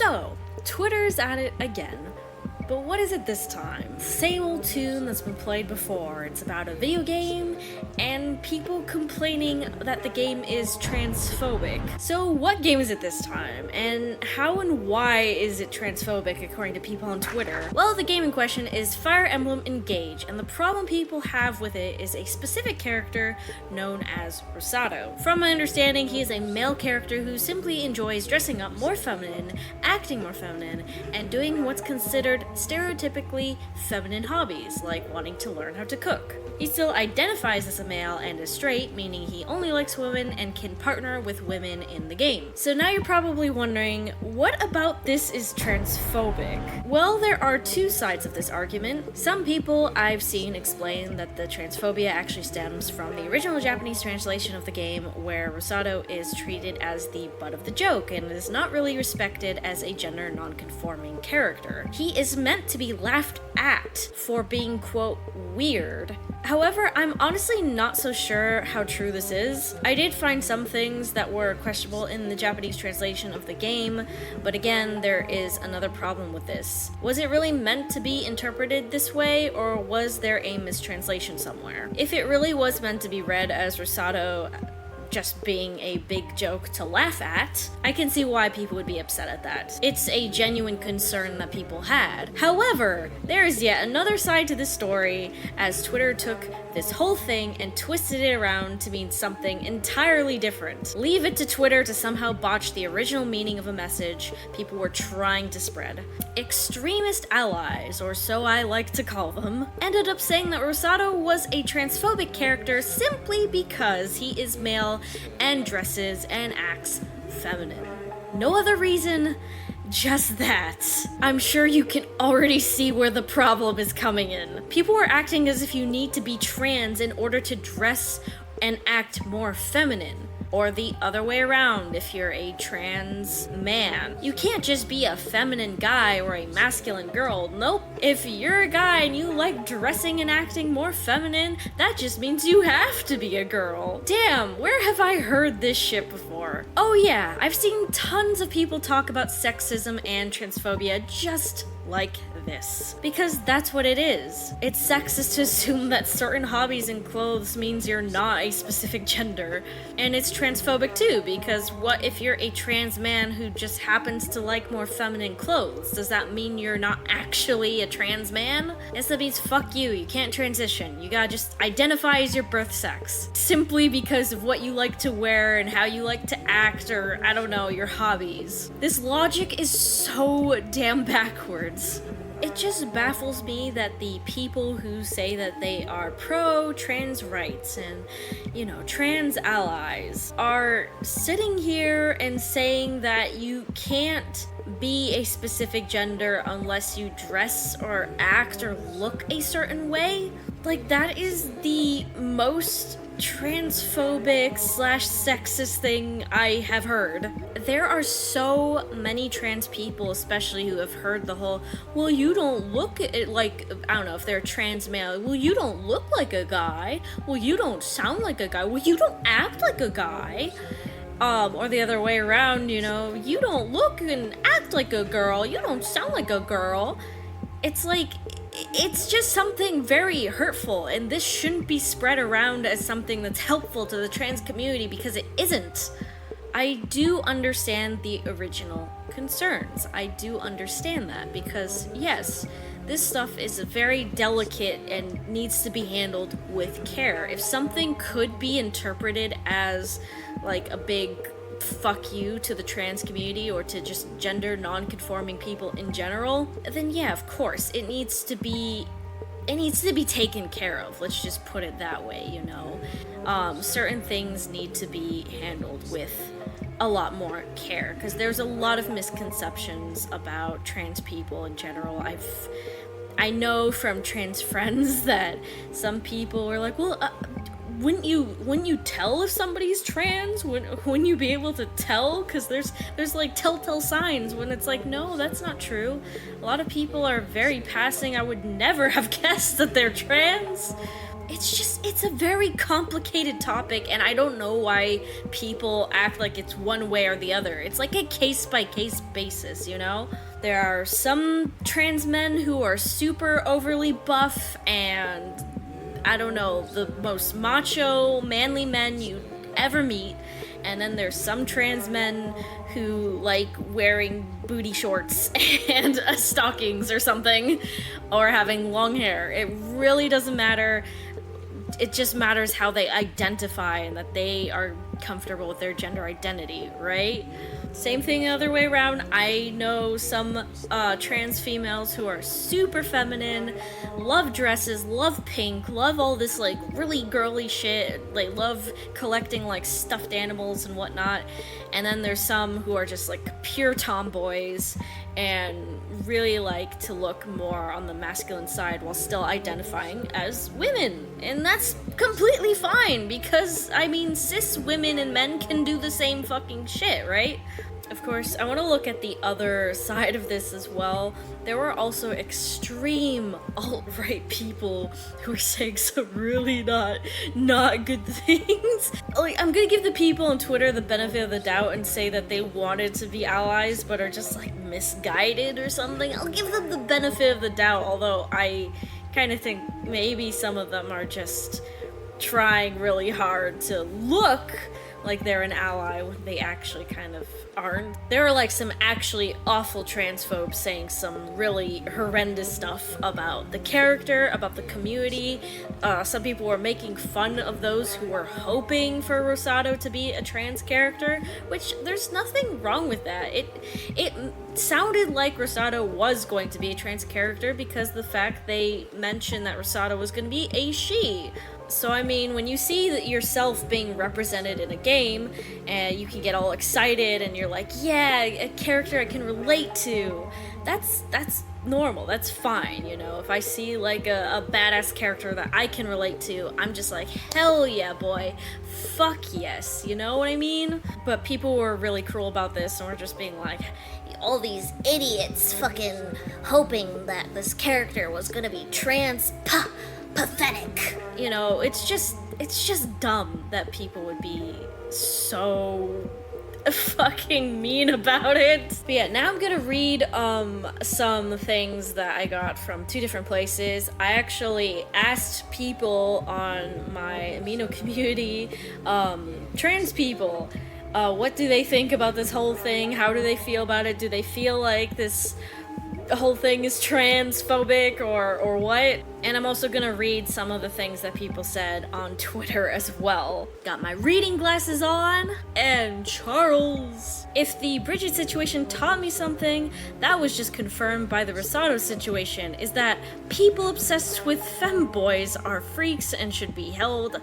So, Twitter's at it again. But what is it this time? Same old tune that's been played before. It's about a video game and people complaining that the game is transphobic. So what game is it this time? And how and why is it transphobic according to people on Twitter? Well, the game in question is Fire Emblem Engage, and the problem people have with it is a specific character known as Rosado. From my understanding, he is a male character who simply enjoys dressing up more feminine, acting more feminine, and doing what's considered stereotypically feminine hobbies, like wanting to learn how to cook. He still identifies as a male and is straight, meaning he only likes women and can partner with women in the game. So now you're probably wondering, what about this is transphobic? Well, there are two sides of this argument. Some people I've seen explain that the transphobia actually stems from the original Japanese translation of the game, where Rosado is treated as the butt of the joke and is not really respected as a gender non-conforming character. He is meant to be laughed at for being, quote, weird. However, I'm honestly not so sure how true this is. I did find some things that were questionable in the Japanese translation of the game, but again, there is another problem with this. Was it really meant to be interpreted this way, or was there a mistranslation somewhere? If it really was meant to be read as Rosado just being a big joke to laugh at, I can see why people would be upset at that. It's a genuine concern that people had. However, there is yet another side to this story, as Twitter took this whole thing and twisted it around to mean something entirely different. Leave it to Twitter to somehow botch the original meaning of a message people were trying to spread. Extremist allies, or so I like to call them, ended up saying that Rosado was a transphobic character simply because he is male and dresses and acts feminine. No other reason, just that. I'm sure you can already see where the problem is coming in. People are acting as if you need to be trans in order to dress and act more feminine. Or the other way around, if you're a trans man. You can't just be a feminine guy or a masculine girl. Nope. If you're a guy and you like dressing and acting more feminine, that just means you have to be a girl. Damn, where have I heard this shit before? Oh yeah, I've seen tons of people talk about sexism and transphobia just like this. Because that's what it is. It's sexist to assume that certain hobbies and clothes means you're not a specific gender. And it's transphobic too, because what if you're a trans man who just happens to like more feminine clothes? Does that mean you're not actually a trans man? Yes, that means fuck you, you can't transition. You gotta just identify as your birth sex. Simply because of what you like to wear and how you like to act, or I don't know, your hobbies. This logic is so damn backwards. It just baffles me that the people who say that they are pro-trans rights and, you know, trans allies are sitting here and saying that you can't be a specific gender unless you dress or act or look a certain way. Like, that is the most transphobic / sexist thing I have heard. There are so many trans people, especially, who have heard the whole, well, you don't look like, I don't know, if they're trans male, well, you don't look like a guy, well, you don't sound like a guy, well, you don't act like a guy. Or the other way around, you know, you don't look and act like a girl, you don't sound like a girl. It's like, it's just something very hurtful, and this shouldn't be spread around as something that's helpful to the trans community, because it isn't. I do understand the original concerns. I do understand that, because yes, this stuff is very delicate and needs to be handled with care. If something could be interpreted as like a big fuck you to the trans community or to just gender non-conforming people in general, then yeah, of course, it needs to be taken care of. Let's just put it that way, you know. Certain things need to be handled with a lot more care, because there's a lot of misconceptions about trans people in general. I know from trans friends that some people are like, well, wouldn't you tell if somebody's trans? Wouldn't you be able to tell? Because there's like telltale signs, when it's like, no, that's not true. A lot of people are very passing. I would never have guessed that they're trans. it's a very complicated topic, and I don't know why people act like it's one way or the other. It's like a case-by-case basis, you know? There are some trans men who are super overly buff and, I don't know, the most macho, manly men you ever meet. And then there's some trans men who like wearing booty shorts and stockings or something, or having long hair. It really doesn't matter. It just matters how they identify and that they are comfortable with their gender identity, right? Same thing the other way around. I know some trans females who are super feminine, love dresses, love pink, love all this like really girly shit. They love collecting like stuffed animals and whatnot. And then there's some who are just like pure tomboys and really like to look more on the masculine side while still identifying as women. And that's completely fine because, I mean, cis women and men can do the same fucking shit, right? Of course, I want to look at the other side of this as well. There were also extreme alt-right people who were saying some really not good things. Like, I'm gonna give the people on Twitter the benefit of the doubt and say that they wanted to be allies but are just like misguided or something. I'll give them the benefit of the doubt, although I kind of think maybe some of them are just trying really hard to look like they're an ally when they actually kind of aren't. There are like some actually awful transphobes saying some really horrendous stuff about the character, about the community. Some people were making fun of those who were hoping for Rosado to be a trans character, which there's nothing wrong with that. It sounded like Rosado was going to be a trans character because the fact they mentioned that Rosado was going to be a she. So, I mean, when you see that yourself being represented in a game, and you can get all excited, and you're like, yeah, a character I can relate to, that's normal, that's fine, you know? If I see, like, a badass character that I can relate to, I'm just like, hell yeah, boy, fuck yes, you know what I mean? But people were really cruel about this, and were just being like, all these idiots fucking hoping that this character was gonna be pathetic. You know, it's just dumb that people would be so fucking mean about it. But yeah, now I'm gonna read some things that I got from two different places. I actually asked people on my Amino community, trans people, what do they think about this whole thing? How do they feel about it? Do they feel like this whole thing is transphobic or what? And I'm also gonna read some of the things that people said on Twitter as well. Got my reading glasses on, and Charles. If the Bridget situation taught me something, that was just confirmed by the Rosado situation, is that people obsessed with femboys are freaks and should be held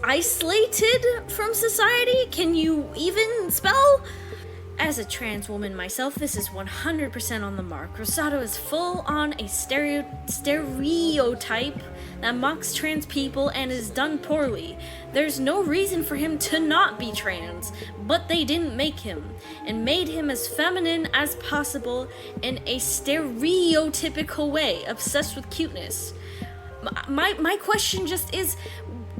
isolated from society? Can you even spell? As a trans woman myself, this is 100% on the mark. Rosado is full on a stereotype that mocks trans people and is done poorly. There's no reason for him to not be trans, but they didn't make him, and made him as feminine as possible in a stereotypical way, obsessed with cuteness. My question just is,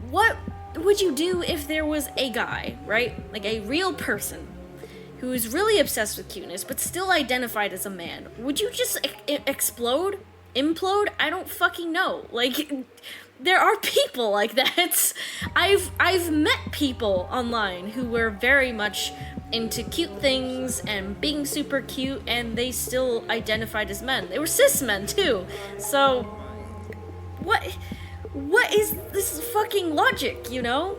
what would you do if there was a guy, right? Like a real person who is really obsessed with cuteness, but still identified as a man? Would you just explode? Implode? I don't fucking know. Like, there are people like that. I've met people online who were very much into cute things and being super cute, and they still identified as men. They were cis men, too. So, what is this fucking logic, you know?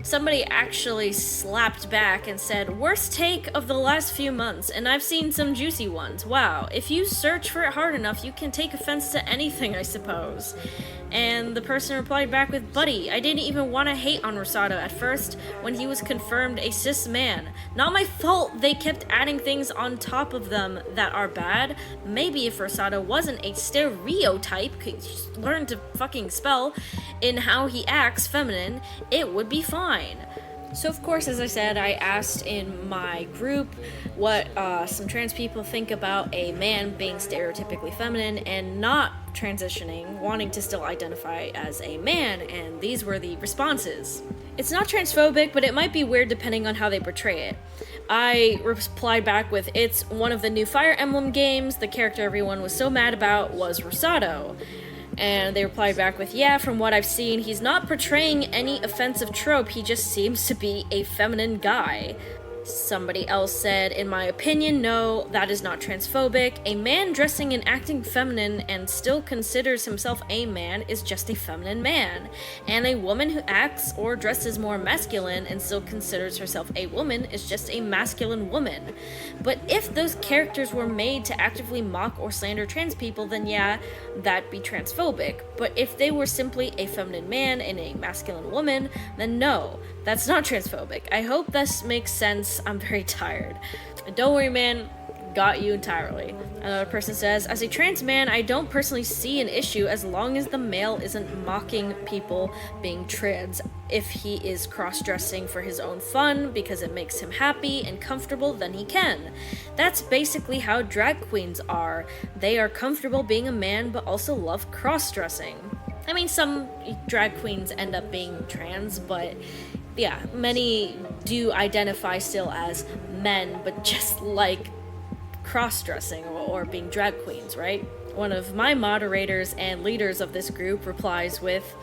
Somebody actually slapped back and said, worst take of the last few months, and I've seen some juicy ones. Wow, if you search for it hard enough, you can take offense to anything, I suppose. And the person replied back with, buddy, I didn't even want to hate on Rosado at first when he was confirmed a cis man. Not my fault they kept adding things on top of them that are bad. Maybe if Rosado wasn't a stereotype, could learn to fucking spell, in how he acts feminine, it would be fine. So of course, as I said, I asked in my group what some trans people think about a man being stereotypically feminine and not transitioning, wanting to still identify as a man, and these were the responses. It's not transphobic, but it might be weird depending on how they portray it. I replied back with, it's one of the new Fire Emblem games. The character everyone was so mad about was Rosado. And they replied back with, yeah, from what I've seen, he's not portraying any offensive trope, he just seems to be a feminine guy. Somebody else said, in my opinion, no, that is not transphobic. A man dressing and acting feminine and still considers himself a man is just a feminine man. And a woman who acts or dresses more masculine and still considers herself a woman is just a masculine woman. But if those characters were made to actively mock or slander trans people, then yeah, that'd be transphobic. But if they were simply a feminine man and a masculine woman, then no, that's not transphobic. I hope this makes sense. I'm very tired. And don't worry, man, got you entirely. Another person says, as a trans man, I don't personally see an issue as long as the male isn't mocking people being trans. If he is cross-dressing for his own fun because it makes him happy and comfortable, then he can. That's basically how drag queens are. They are comfortable being a man but also love cross-dressing. I mean, some drag queens end up being trans, but yeah, many do identify still as men, but just like cross-dressing or being drag queens, right? One of my moderators and leaders of this group replies with,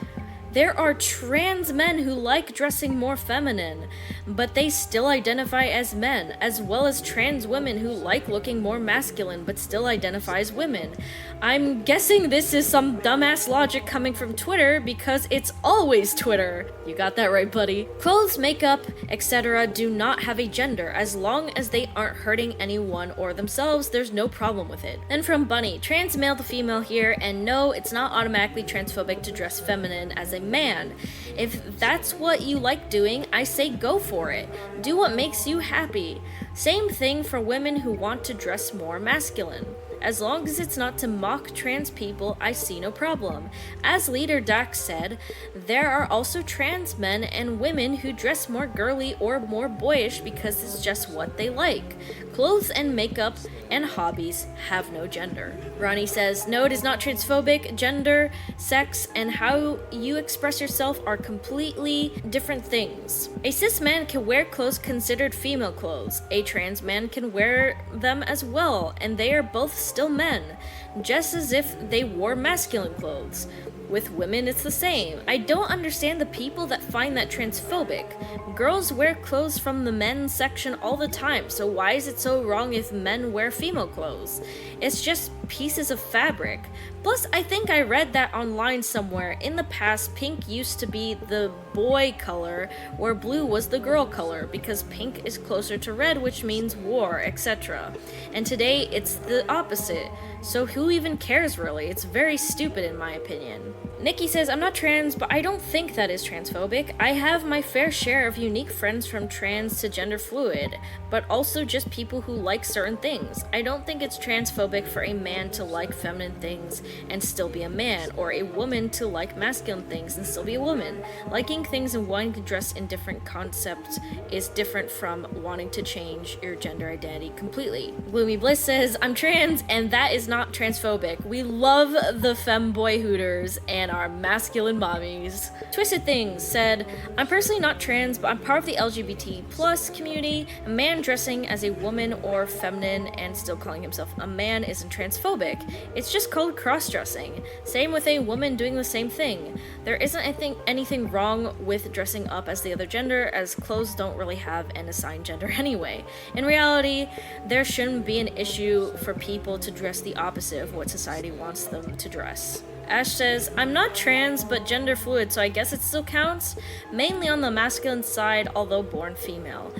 there are trans men who like dressing more feminine, but they still identify as men, as well as trans women who like looking more masculine but still identify as women. I'm guessing this is some dumbass logic coming from Twitter because it's always Twitter. You got that right, buddy. Clothes, makeup, etc. do not have a gender. As long as they aren't hurting anyone or themselves, there's no problem with it. Then from Bunny, trans male to female here, and no, it's not automatically transphobic to dress feminine as a man. If that's what you like doing, I say go for it. Do what makes you happy. Same thing for women who want to dress more masculine. As long as it's not to mock trans people, I see no problem. As leader Dax said, there are also trans men and women who dress more girly or more boyish because it's just what they like. Clothes and makeup and hobbies have no gender. Ronnie says, no, it is not transphobic. Gender, sex, and how you express yourself are completely different things. A cis man can wear clothes considered female clothes. A trans man can wear them as well, and they are both still men, just as if they wore masculine clothes. With women, it's the same. I don't understand the people that find that transphobic. Girls wear clothes from the men's section all the time, so why is it so wrong if men wear female clothes? It's just pieces of fabric. Plus, I think I read that online somewhere. In the past, pink used to be the boy color, where blue was the girl color, because pink is closer to red, which means war, etc. And today, it's the opposite. So who even cares, really? It's very stupid in my opinion. Nikki says, I'm not trans, but I don't think that is transphobic. I have my fair share of unique friends from trans to gender fluid, but also just people who like certain things. I don't think it's transphobic for a man to like feminine things and still be a man, or a woman to like masculine things and still be a woman. Liking things and wanting to dress in different concepts is different from wanting to change your gender identity completely. Gloomy Bliss says, I'm trans, and that is not transphobic. We love the femboy hooters and our masculine mommies. Twisted Things said, I'm personally not trans, but I'm part of the LGBT plus community. A man dressing as a woman or feminine and still calling himself a man isn't transphobic. It's just called cross-dressing. Same with a woman doing the same thing. There isn't anything wrong with dressing up as the other gender, as clothes don't really have an assigned gender anyway. In reality, there shouldn't be an issue for people to dress the opposite of what society wants them to dress. Ash says, I'm not trans, but gender fluid, so I guess it still counts, mainly on the masculine side, although born female.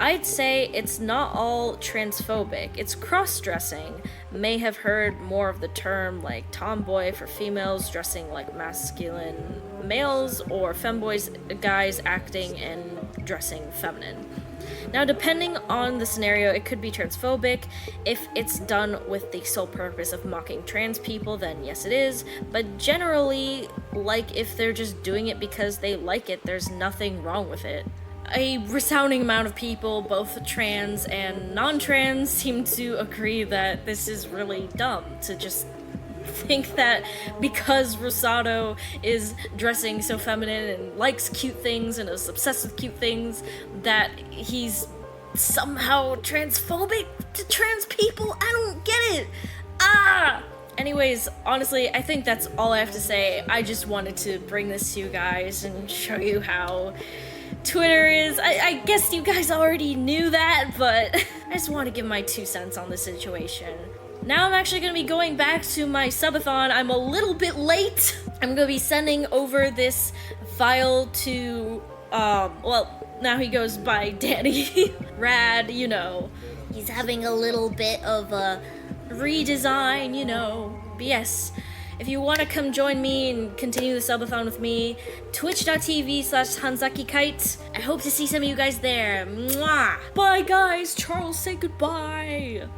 I'd say it's not all transphobic, it's cross-dressing. May have heard more of the term like tomboy for females dressing like masculine males, or femboys, guys acting and dressing feminine. Now, depending on the scenario, it could be transphobic. If it's done with the sole purpose of mocking trans people, then yes it is, but generally, like if they're just doing it because they like it, there's nothing wrong with it. a resounding amount of people, both trans and non-trans, seem to agree that this is really dumb to just think that because Rosado is dressing so feminine and likes cute things and is obsessed with cute things, that he's somehow transphobic to trans people. I don't get it. Anyways, honestly, I think that's all I have to say. I just wanted to bring this to you guys and show you how Twitter is. I guess you guys already knew that, but I just want to give my 2 cents on the situation. Now I'm actually going to be going back to my subathon. I'm a little bit late. I'm going to be sending over this file to, well, now he goes by Danny. Rad, you know. He's having a little bit of a redesign, you know. But yes, if you want to come join me and continue the subathon with me, twitch.tv/HanzakiKite. I hope to see some of you guys there. Mwah! Bye guys, Charles, say goodbye.